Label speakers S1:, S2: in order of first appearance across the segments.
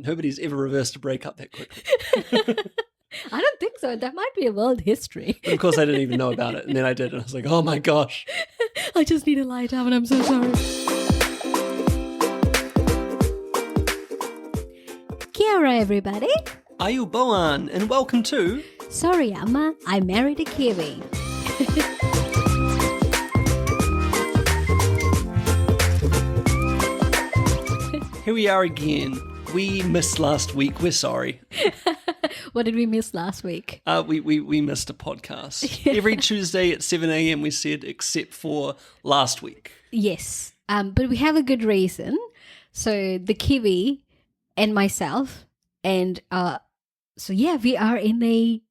S1: Nobody's ever reversed a breakup that quickly.
S2: I don't think so. That might be a world history.
S1: But of course, I didn't even know about it. And then I did. And I was like, oh my gosh.
S2: I just need to lie down and I'm so sorry. Kia ora, everybody.
S1: Ayubowan, and welcome to
S2: Sorry Amma, I married a Kiwi.
S1: Here we are again. We missed last week. We're sorry.
S2: What did we miss last week?
S1: We missed a podcast. Every Tuesday at 7 a.m. we said, except for last week.
S2: Yes, but we have a good reason. So the Kiwi and myself and we are in a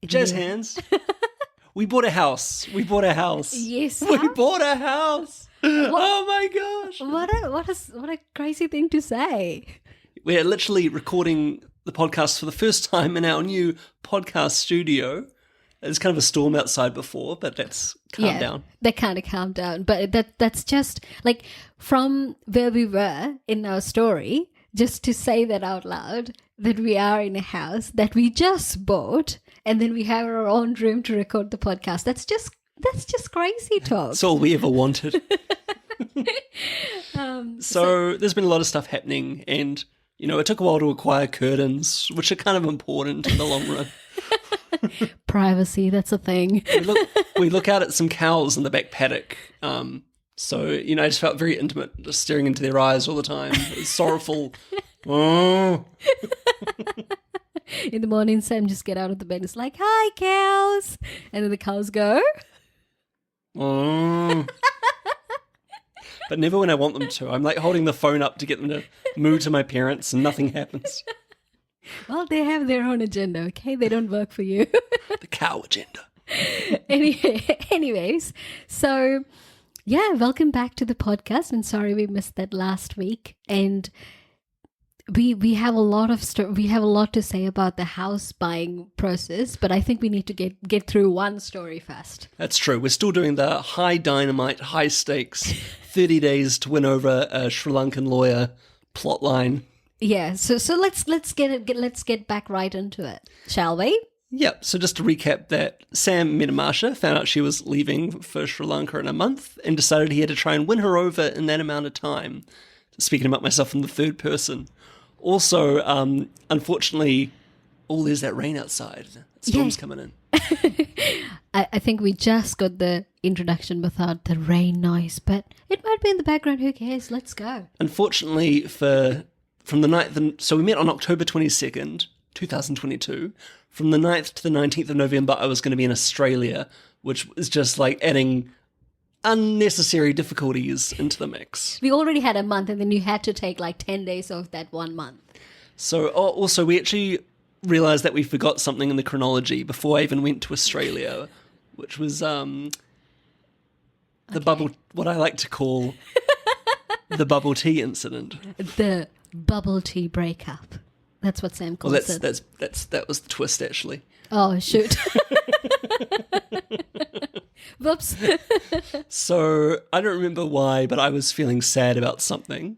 S1: jazz hands. We bought a house.
S2: Yes,
S1: we bought a house. Oh my gosh!
S2: What a crazy thing to say.
S1: We're literally recording the podcast for the first time in our new podcast studio. There's kind of a storm outside before, but that's calmed down.
S2: They kind of calmed down, but that's just like from where we were in our story. Just to say that out loud, that we are in a house that we just bought, and then we have our own room to record the podcast. That's just crazy talk.
S1: That's all we ever wanted. So there's been a lot of stuff happening, and it took a while to acquire curtains, which are kind of important in the long run.
S2: Privacy, that's a thing.
S1: we look out at some cows in the back paddock. So, I just felt very intimate, just staring into their eyes all the time. It's sorrowful. Oh.
S2: In the morning, Sam just get out of the bed. It's like, hi, cows. And then the cows go.
S1: Oh. But never when I want them to. I'm like holding the phone up to get them to moo to my parents and nothing happens.
S2: Well, they have their own agenda, okay? They don't work for you.
S1: The cow agenda.
S2: Anyways, so... yeah, welcome back to the podcast, and sorry we missed that last week. And we have a lot of we have a lot to say about the house buying process, but I think we need to get through one story first.
S1: That's true. We're still doing the high dynamite, high stakes, 30 days to win over a Sri Lankan lawyer plotline.
S2: Yeah, so let's get back right into it, shall we?
S1: Yep, so just to recap that, Sam met Marsha, found out she was leaving for Sri Lanka in a month, and decided he had to try and win her over in that amount of time. Speaking about myself in the third person. Also, unfortunately, there's that rain outside. Storm's coming in.
S2: I think we just got the introduction without the rain noise, but it might be in the background, who cares? Let's go.
S1: Unfortunately, from the night, so we met on October 22nd, 2022. From the 9th to the 19th of November, I was going to be in Australia, which is just like adding unnecessary difficulties into the mix.
S2: We already had a month, and then you had to take like 10 days of that 1 month. So
S1: also we actually realised that we forgot something in the chronology before I even went to Australia, which was bubble, what I like to call the bubble tea incident.
S2: The bubble tea breakup. That's what Sam calls it.
S1: That was the twist, actually.
S2: Oh, shoot. Whoops.
S1: So, I don't remember why, but I was feeling sad about something.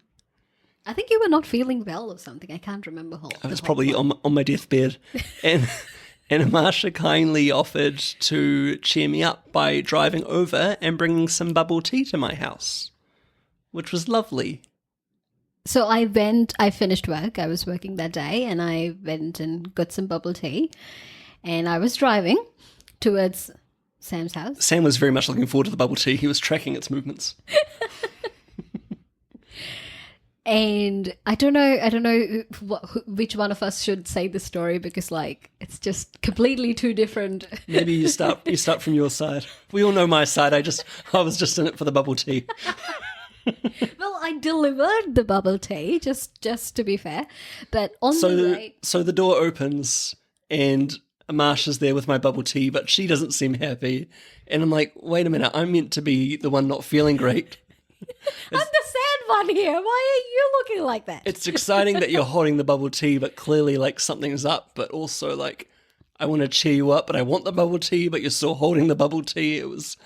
S2: I think you were not feeling well or something. I can't remember.
S1: I was probably on my deathbed. And Marsha kindly offered to cheer me up by driving over and bringing some bubble tea to my house, which was lovely.
S2: So I finished work. I was working that day, and I went and got some bubble tea, and I was driving towards Sam's house.
S1: Sam was very much looking forward to the bubble tea. He was tracking its movements.
S2: And I don't know which one of us should say the story, because like it's just completely two different.
S1: Maybe you start from your side. We all know my side. I was just in it for the bubble tea.
S2: Well, I delivered the bubble tea, just to be fair. But
S1: so the door opens and Marsha's there with my bubble tea, but she doesn't seem happy. And I'm like, wait a minute, I'm meant to be the one not feeling great.
S2: I'm the sad one here. Why are you looking like that?
S1: It's exciting that you're holding the bubble tea, but clearly like something's up. But also like, I want to cheer you up, but I want the bubble tea, but you're still holding the bubble tea. It was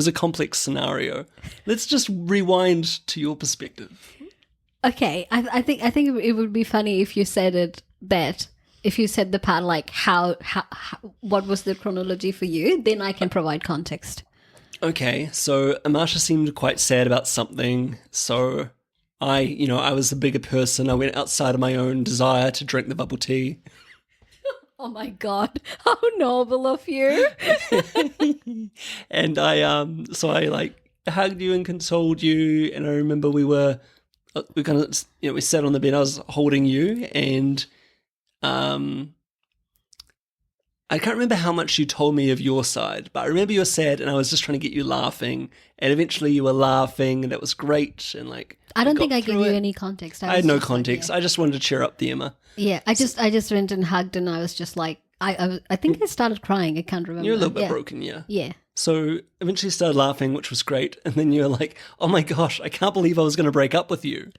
S1: a complex scenario. Let's just rewind to your perspective.
S2: Okay, I think it would be funny if you said it that if you said the part like how what was the chronology for you, then I can provide context.
S1: Okay, so Amasha seemed quite sad about something, so I was the bigger person. I went outside of my own desire to drink the bubble tea.
S2: Oh my god, how noble of you.
S1: And I like hugged you and consoled you, and I remember we kind of, we sat on the bed, I was holding you, and I can't remember how much you told me of your side, but I remember you were sad and I was just trying to get you laughing, and eventually you were laughing and that was great, and like
S2: I don't think I gave you any context.
S1: I had no
S2: was just like,
S1: context.
S2: yeah.
S1: I just wanted to cheer up the Emma.
S2: Yeah, I just went and hugged, and I was just like, I think I started crying. I can't remember.
S1: You're a little bit broken, yeah.
S2: Yeah.
S1: So eventually you started laughing, which was great, and then you were like, oh my gosh, I can't believe I was going to break up with you.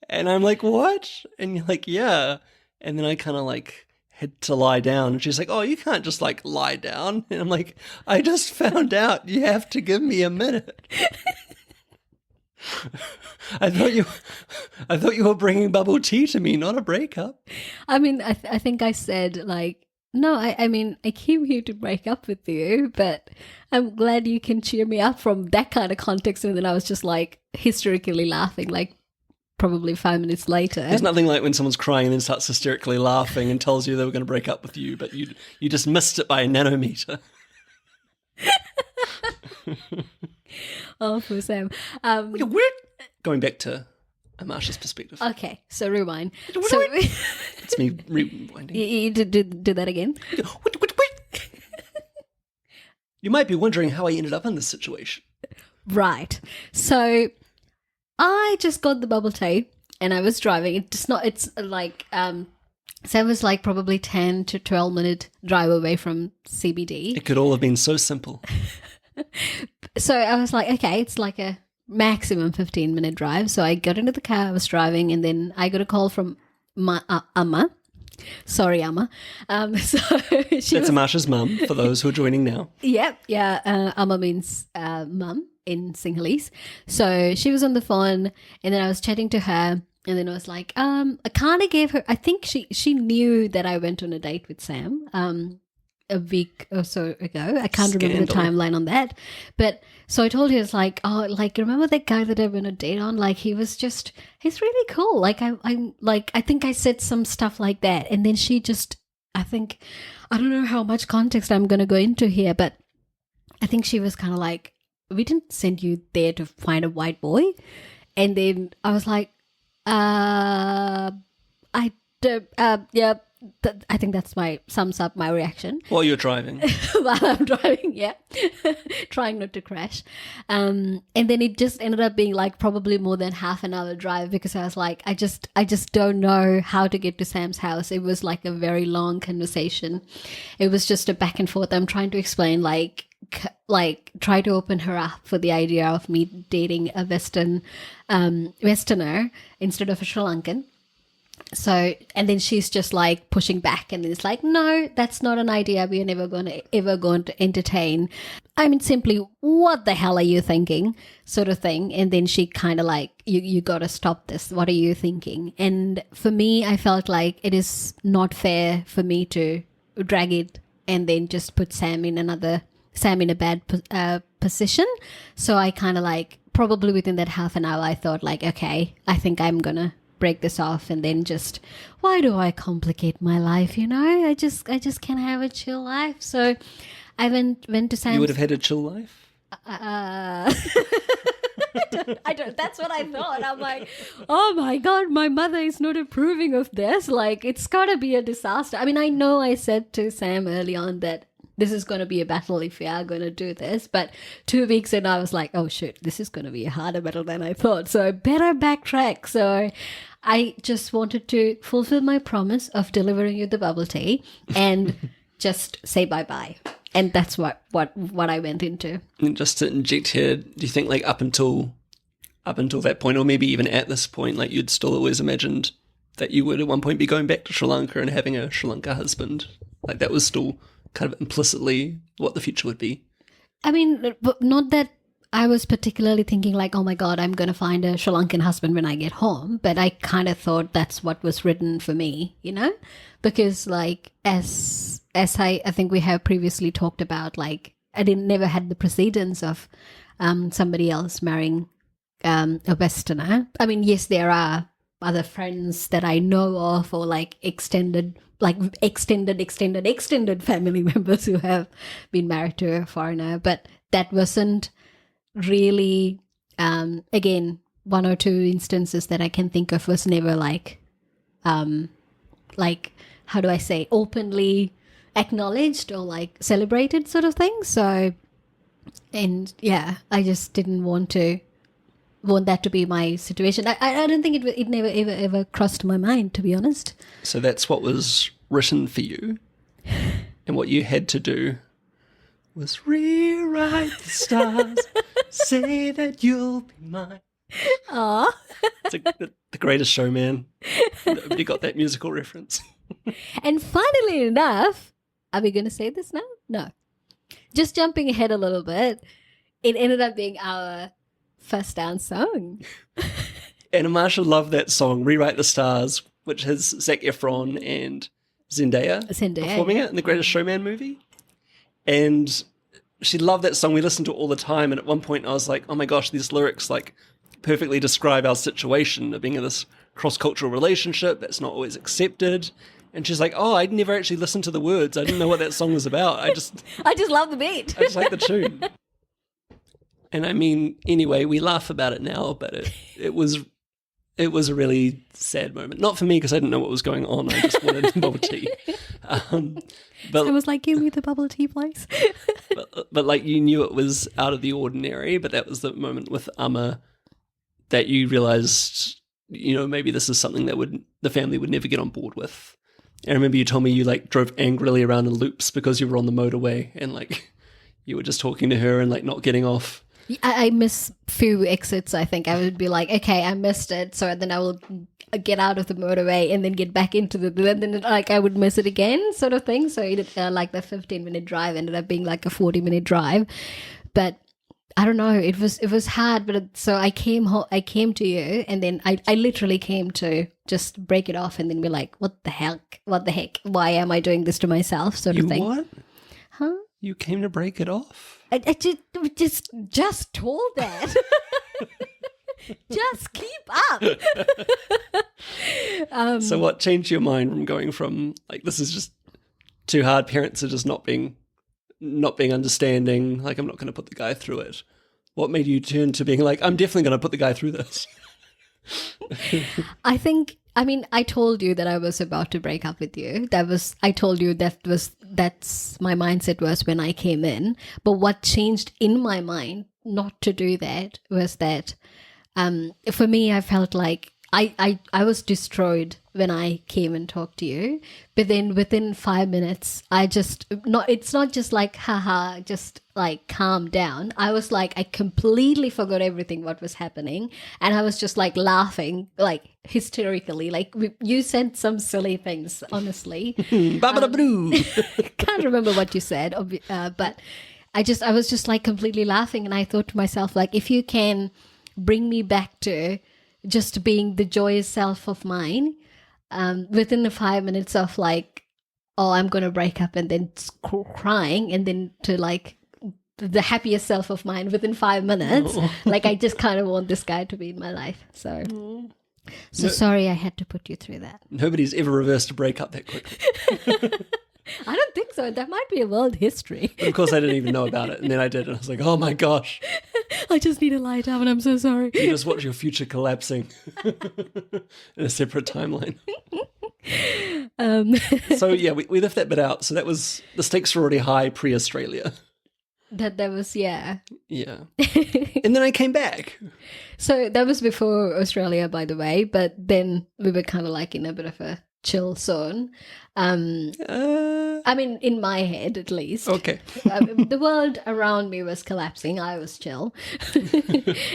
S1: And I'm like, what? And you're like, yeah. And then I kind of like had to lie down, and she's like, oh, you can't just like lie down. And I'm like, I just found out, you have to give me a minute. I thought you were bringing bubble tea to me, not a breakup.
S2: I mean, I think I said like, no, I mean, I came here to break up with you, but I'm glad you can cheer me up from that kind of context. And then I was just like hysterically laughing, like probably 5 minutes later.
S1: There's nothing like when someone's crying and then starts hysterically laughing and tells you they were going to break up with you, but you just missed it by a nanometer.
S2: Oh, for Sam.
S1: Going back to Amasha's perspective.
S2: Okay, so rewind. So
S1: It's me rewinding.
S2: you do that again.
S1: You might be wondering how I ended up in this situation.
S2: Right. So I just got the bubble tea and I was driving. It's like Sam was like probably 10 to 12 minute drive away from CBD.
S1: It could all have been so simple.
S2: So I was like, okay, it's like a maximum 15-minute drive. So I got into the car, I was driving, and then I got a call from my Amma. Sorry, Amma. So
S1: That's Amasha's mum, for those who are joining now.
S2: Yeah. Amma means mum in Sinhalese. So she was on the phone, and then I was chatting to her, and then I was like, I kind of gave her, I think she knew that I went on a date with Sam a week or so ago. I can't remember the timeline on that. But so I told her, it's like, oh, like, remember that guy that I went on a date on? Like, he's really cool. Like, I think I said some stuff like that. And then she just, I don't know how much context I'm going to go into here, but I think she was kind of like, we didn't send you there to find a white boy. And then I was like, yeah. I think that's sums up my reaction.
S1: While you're driving.
S2: While I'm driving, yeah. Trying not to crash. And then it just ended up being like probably more than half an hour drive, because I was like, I just don't know how to get to Sam's house. It was like a very long conversation. It was just a back and forth. I'm trying to explain like try to open her up for the idea of me dating a Westerner instead of a Sri Lankan. So, and then she's just like pushing back, and it's like, no, that's not an idea we are never going to entertain. I mean, simply, what the hell are you thinking, sort of thing. And then she kind of like, you got to stop this. What are you thinking? And for me, I felt like it is not fair for me to drag it and then just put Sam in a bad position. So I kind of like, probably within that half an hour, I thought like, okay, I think I'm going to break this off, and then just, why do I complicate my life? I just can't have a chill life. So I went to Sam's.
S1: You would have had a chill life?
S2: I don't, that's what I thought. I'm like, oh my God, my mother is not approving of this. Like, it's gotta be a disaster. I mean, I know I said to Sam early on that this is going to be a battle if we are going to do this. But 2 weeks in, I was like, oh shit, this is going to be a harder battle than I thought. So I better backtrack. So I just wanted to fulfill my promise of delivering you the bubble tea and just say bye-bye. And that's what I went into.
S1: And just to inject here, do you think like up until that point, or maybe even at this point, like you'd still always imagined that you would at one point be going back to Sri Lanka and having a Sri Lanka husband? Like that was still kind of implicitly what the future would be.
S2: I mean, not that I was particularly thinking like, oh my God, I'm going to find a Sri Lankan husband when I get home. But I kind of thought that's what was written for me, you know, because like as I think we have previously talked about, like I never had the precedence of somebody else marrying a Westerner. I mean, yes, there are other friends that I know of, or like extended family members who have been married to a foreigner, but that wasn't really, again, one or two instances that I can think of was never like how do I say, openly acknowledged or like celebrated sort of thing. So, and yeah, I just didn't want that to be my situation. I don't think it never ever crossed my mind, to be honest.
S1: So that's what was written for you, and what you had to do was rewrite the stars, say that you'll be mine.
S2: Aww.
S1: It's the Greatest Showman. Nobody got that musical reference.
S2: And funnily enough, are we going to say this now? No. Just jumping ahead a little bit, it ended up being our first dance song.
S1: Anna Marshall loved that song, Rewrite the Stars, which has Zac Efron and Zendaya performing it in the Greatest Showman movie. And she loved that song. We listened to it all the time. And at one point I was like, oh my gosh, these lyrics like perfectly describe our situation of being in this cross-cultural relationship that's not always accepted. And she's like, oh, I'd never actually listened to the words. I didn't know what that song was about. I just
S2: love the beat.
S1: I just like the tune. And I mean, anyway, we laugh about it now, but it was a really sad moment. Not for me, because I didn't know what was going on. I just wanted bubble tea. But
S2: I was like, give me the bubble tea, please.
S1: but like you knew it was out of the ordinary, but that was the moment with Amma that you realised, you know, maybe this is something that the family would never get on board with. And I remember you told me you like drove angrily around in loops because you were on the motorway and like you were just talking to her and like not getting off.
S2: I miss few exits, I think. I would be like, okay, I missed it. So then I will get out of the motorway and then get back into then like I would miss it again sort of thing. So it like the 15-minute drive ended up being like a 40-minute drive. But I don't know, it was hard. But so I came to you, and then I literally came to just break it off and then be like, what the heck? Why am I doing this to myself sort of thing?
S1: What?
S2: Huh?
S1: You came to break it off?
S2: I just told that. Just keep up.
S1: So what changed your mind from going from like, this is just too hard, parents are just not being understanding, like I'm not going to put the guy through it? What made you turn to being like, I'm definitely going to put the guy through this?
S2: I told you that I was about to break up with you. I told you that's my mindset was when I came in. But what changed in my mind not to do that was that for me, I felt like I was destroyed when I came and talked to you. But then within 5 minutes, it's not just like, haha, just like calm down. I was like, I completely forgot everything what was happening. And I was just like laughing, like hysterically. Like you said some silly things, honestly. Can't remember what you said, but I was just like completely laughing. And I thought to myself, like, if you can bring me back to just being the joyous self of mine, within the 5 minutes of like, oh, I'm going to break up, and then crying, and then to like the happiest self of mine within 5 minutes. Like, I just kind of want this guy to be in my life. So sorry I had to put you through that.
S1: Nobody's ever reversed a breakup that quickly.
S2: I don't think so. That might be a world history.
S1: But of course, I didn't even know about it. And then I did. And I was like, oh my gosh.
S2: I just need to lie down, and I'm so sorry.
S1: You just watch your future collapsing in a separate timeline. So yeah, we left that bit out. So that was, the stakes were already high pre-Australia.
S2: That was, yeah.
S1: Yeah. And then I came back.
S2: So that was before Australia, by the way. But then we were kind of like in a bit of a chill zone. I mean, in my head, at least.
S1: Okay.
S2: The world around me was collapsing. I was chill.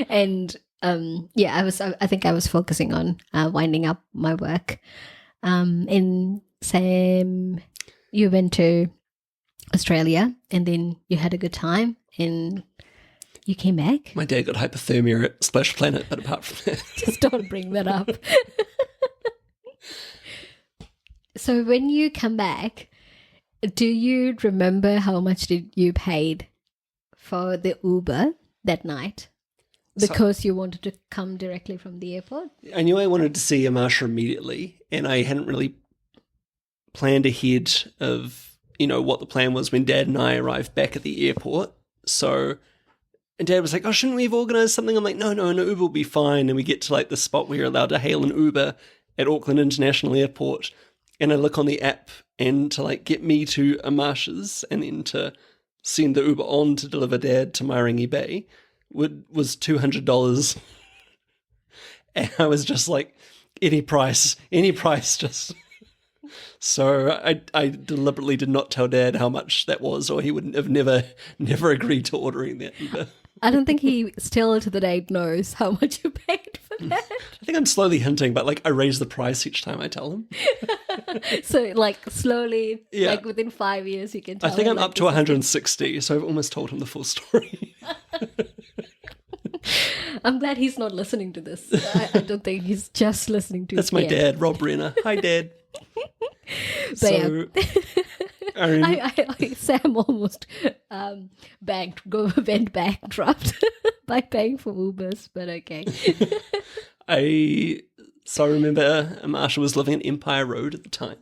S2: And I think I was focusing on winding up my work. And Sam, you went to Australia, and then you had a good time. And You came back?
S1: My dad got hypothermia at Splash Planet, but apart from that...
S2: Just don't bring that up. So when you come back, do you remember how much did you paid for the Uber that night? Because you wanted to come directly from the airport?
S1: I knew I wanted to see Amasha immediately, and I hadn't really planned ahead of, what the plan was when Dad and I arrived back at the airport. So, and Dad was like, oh, shouldn't we have organised something? I'm like, no, an Uber will be fine. And we get to like the spot where you're allowed to hail an Uber at Auckland International Airport. And I look on the app, and to like get me to Amasha's and then to send the Uber on to deliver Dad to Mairangi Bay was $200. And I was just like, any price, just... So I deliberately did not tell Dad how much that was, or he would have never agreed to ordering that Uber.
S2: I don't think he still to the date knows how much you paid for that.
S1: I think I'm slowly hinting, but like I raise the price each time I tell him.
S2: So like slowly, like within 5 years you can tell
S1: I think
S2: him,
S1: I'm
S2: like,
S1: up to 160, so I've almost told him the full story.
S2: I'm glad he's not listening to this. I don't think he's just listening to
S1: That's my dad, Rob Renner. Hi, Dad.
S2: So, Sam almost went bankrupt by paying for Ubers, but okay.
S1: I remember Marsha was living in Empire Road at the time,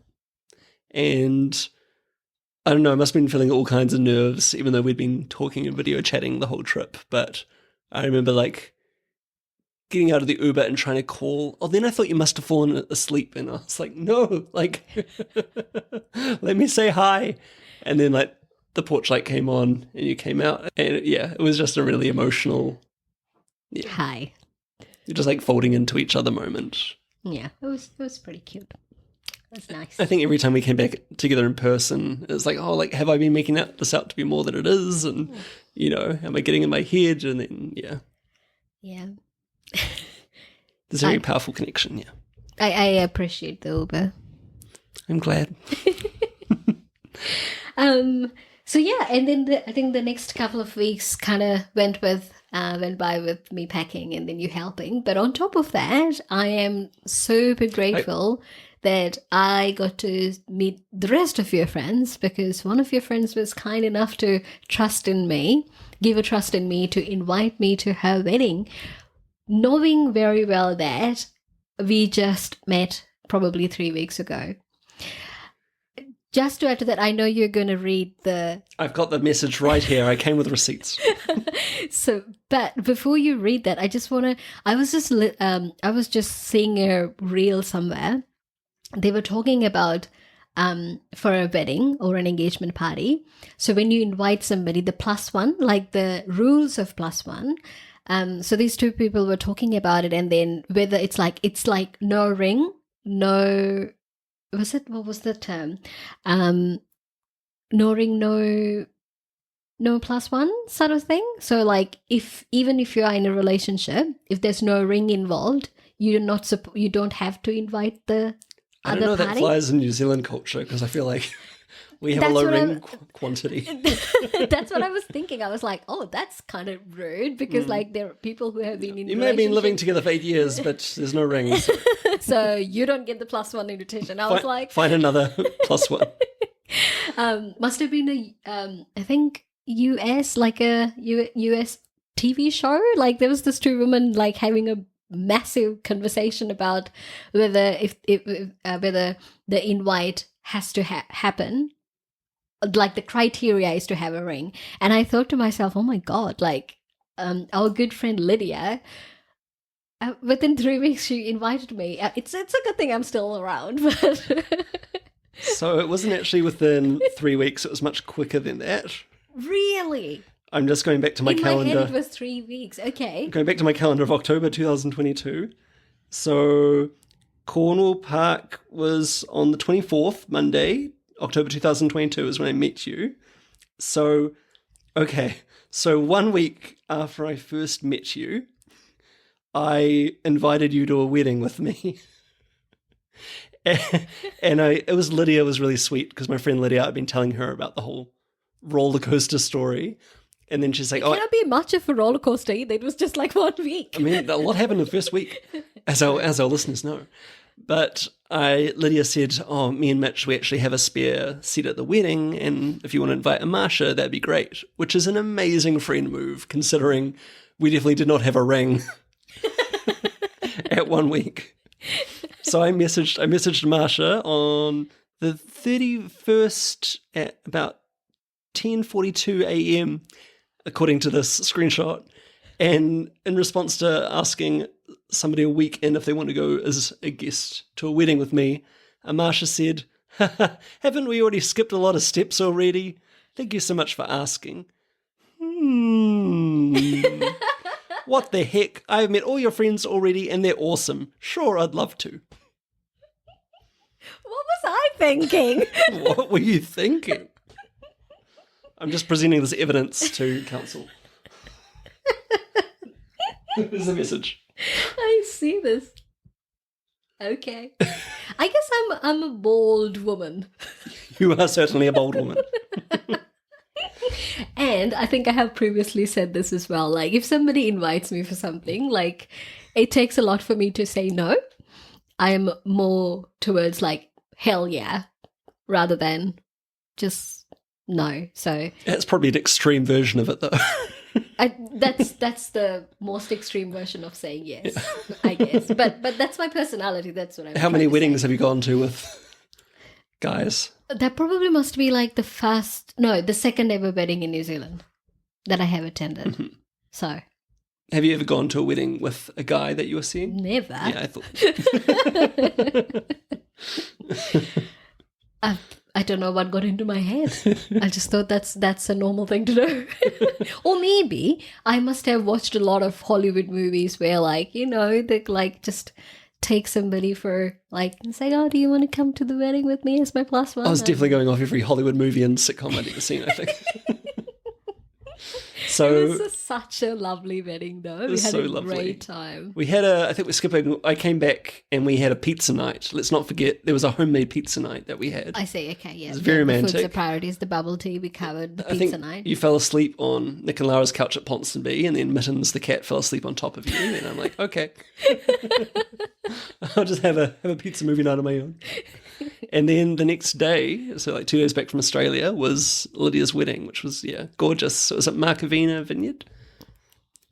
S1: and I don't know, I must have been feeling all kinds of nerves, even though we'd been talking and video chatting the whole trip. But I remember like getting out of the Uber and trying to call. Oh, then I thought you must have fallen asleep. And I was like, no, like, let me say hi. And then like the porch light came on and you came out. And it was just a really emotional. Yeah.
S2: Hi.
S1: You're just like folding into each other moment.
S2: Yeah, it was pretty cute. That's nice.
S1: I think every time we came back together in person, it was like, oh, like, have I been making this out to be more than it is? And, am I getting in my head? And then, yeah.
S2: Yeah.
S1: There's a very powerful connection, yeah.
S2: I appreciate the Uber.
S1: I'm glad.
S2: So yeah, and then I think the next couple of weeks kind of went by with me packing and then you helping. But on top of that, I am super grateful that I got to meet the rest of your friends, because one of your friends was kind enough to give a trust in me to invite me to her wedding, knowing very well that we just met probably 3 weeks ago. Just to add to that, I know you're going to read the...
S1: I've got the message right here. I came with receipts.
S2: But before you read that, I just want to... I was just seeing a reel somewhere. They were talking about for a wedding or an engagement party. So when you invite somebody, the +1, like the rules of +1. So these two people were talking about it, and then whether it's like no ring, no... what was the term? No ring, no +1 sort of thing. So like even if you are in a relationship, if there's no ring involved, you don't have to invite the
S1: I don't
S2: other
S1: know
S2: party.
S1: that flies in New Zealand culture, because I feel like we have a low ring quantity.
S2: That's what I was thinking. I was like, oh, that's kind of rude, because like there are people who have been in
S1: You may have been living together for 8 years, but there's no rings.
S2: So you don't get the +1 invitation. I was like...
S1: Find another +1.
S2: Must have been I think US, like a US TV show. Like there was this two women like having a massive conversation about whether whether the invite has to happen, like the criteria is to have a ring. And I thought to myself, oh my god, like our good friend Lydia, within 3 weeks she invited me. It's a good thing I'm still around, but
S1: So it wasn't actually within 3 weeks, it was much quicker than that.
S2: Really?
S1: I'm just going back to my calendar.
S2: In my head it was 3 weeks. Okay.
S1: Going back to my calendar of October 2022. So Cornwall Park was on the 24th, Monday, October 2022 is when I met you. So, okay. So 1 week after I first met you, I invited you to a wedding with me. And it was Lydia, was really sweet, because my friend Lydia, I've been telling her about the whole roller coaster story. And then she's like,
S2: It cannot be much of a roller coaster either. It was just like 1 week.
S1: I mean, a lot happened in the first week, as our listeners know. But Lydia said, oh, me and Mitch, we actually have a spare seat at the wedding, and if you want to invite Amasha, that'd be great, which is an amazing friend move, considering we definitely did not have a ring at 1 week. So I messaged Amasha on the 31st at about 10:42 a.m., according to this screenshot, and in response to asking somebody a week in if they want to go as a guest to a wedding with me, Amasha said, haven't we already skipped a lot of steps already? Thank you so much for asking. What the heck? I've met all your friends already and they're awesome. Sure, I'd love to.
S2: What was I thinking?
S1: What were you thinking? I'm just presenting this evidence to council. Here's the message.
S2: I see this. Okay. I guess I'm a bold woman.
S1: You are certainly a bold woman.
S2: And I think I have previously said this as well. Like, if somebody invites me for something, like, it takes a lot for me to say no. I am more towards, like, hell yeah, rather than just no. So
S1: That's probably an extreme version of it, though.
S2: that's the most extreme version of saying yes, yeah. I guess. But that's my personality. That's what I'm.
S1: How many weddings have you gone to with guys?
S2: That probably must be like the second ever wedding in New Zealand that I have attended. Mm-hmm. So,
S1: have you ever gone to a wedding with a guy that you were seeing?
S2: Never.
S1: Yeah, I thought.
S2: I don't know what got into my head. I just thought that's a normal thing to do. Or maybe I must have watched a lot of Hollywood movies where, like, you know, they like just take somebody for, like, and say, oh, do you want to come to the wedding with me as my plus one?
S1: I was definitely going off every Hollywood movie and sitcom I'd ever seen, I think. So
S2: it was such a lovely wedding, though. We had a great time.
S1: We had I came back and we had a pizza night. Let's not forget there was a homemade pizza night that we had.
S2: I see, okay, yeah.
S1: It was very romantic.
S2: The food's the priorities, the bubble tea we covered, the pizza night.
S1: You fell asleep on Nick and Lara's couch at Ponsonby, and then Mittens the cat fell asleep on top of you, and I'm like, okay. I'll just have a pizza movie night on my own. And then the next day, so like 2 days back from Australia, was Lydia's wedding, which was, gorgeous. It was at Markavina Vineyard.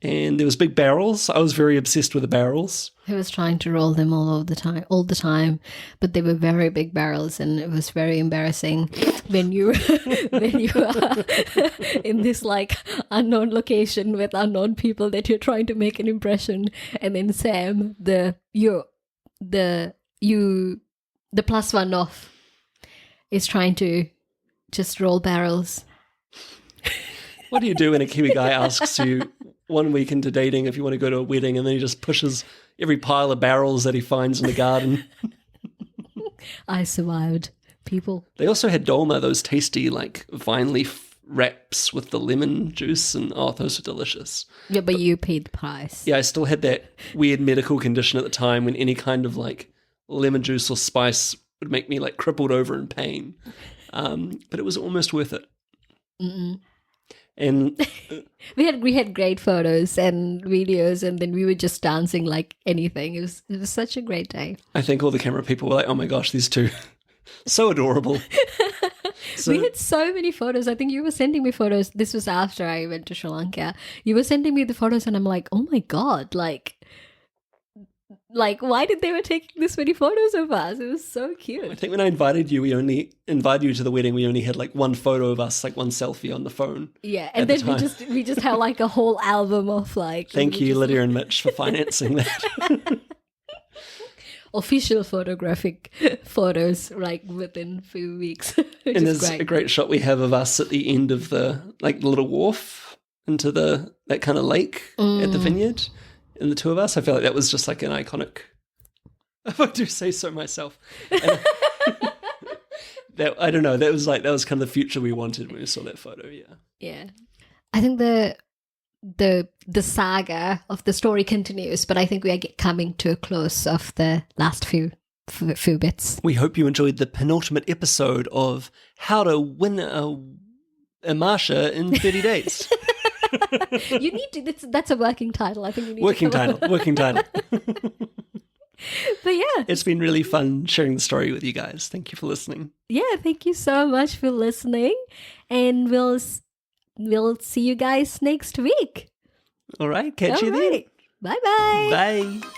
S1: And there was big barrels. I was very obsessed with the barrels.
S2: I was trying to roll them all the time, but they were very big barrels, and it was very embarrassing when you are in this like unknown location with unknown people that you're trying to make an impression, and then Sam, the plus one off, is trying to just roll barrels.
S1: What do you do when a Kiwi guy asks you 1 week into dating if you want to go to a wedding, and then he just pushes every pile of barrels that he finds in the garden?
S2: I survived, people.
S1: They also had dolma, those tasty like vine leaf wraps with the lemon juice, and those were delicious.
S2: Yeah, but you paid the price.
S1: Yeah, I still had that weird medical condition at the time when any kind of like lemon juice or spice would make me like crippled over in pain. But it was almost worth it.
S2: Mm-mm.
S1: And
S2: we had great photos and videos, and then we were just dancing like anything. It was such a great day.
S1: I think all the camera people were like, oh my gosh, these two, so adorable. So,
S2: we had so many photos. I think you were sending me photos. This was after I went to Sri Lanka. You were sending me the photos, and I'm like, oh my God, like why did they were taking this many photos of us? It was so cute.
S1: I think when I invited you, we only invited you to the wedding. We only had like one photo of us, like one selfie on the phone.
S2: Yeah, and then we just had like a whole album of like.
S1: Thank you, Lydia and Mitch, for financing that.
S2: Official photographic photos, like within a few weeks.
S1: And there's a great shot we have of us at the end of the like little wharf into that kind of lake at the vineyard. And the two of us, I feel like that was just like an iconic, if I do say so myself. I don't know, that was kind of the future we wanted when we saw that photo, yeah.
S2: Yeah. I think the saga of the story continues, but I think we are coming to a close of the last few bits.
S1: We hope you enjoyed the penultimate episode of How to Win a Marsha in 30 Days.
S2: You need to. That's a working title. I think you need
S1: Working
S2: to come
S1: title. Working title.
S2: But yeah,
S1: It's been really fun sharing the story with you guys. Thank you for listening.
S2: yeah. Thank you so much for listening, and we'll see you guys next week.
S1: All right. Catch you then.
S2: Bye bye.
S1: Bye.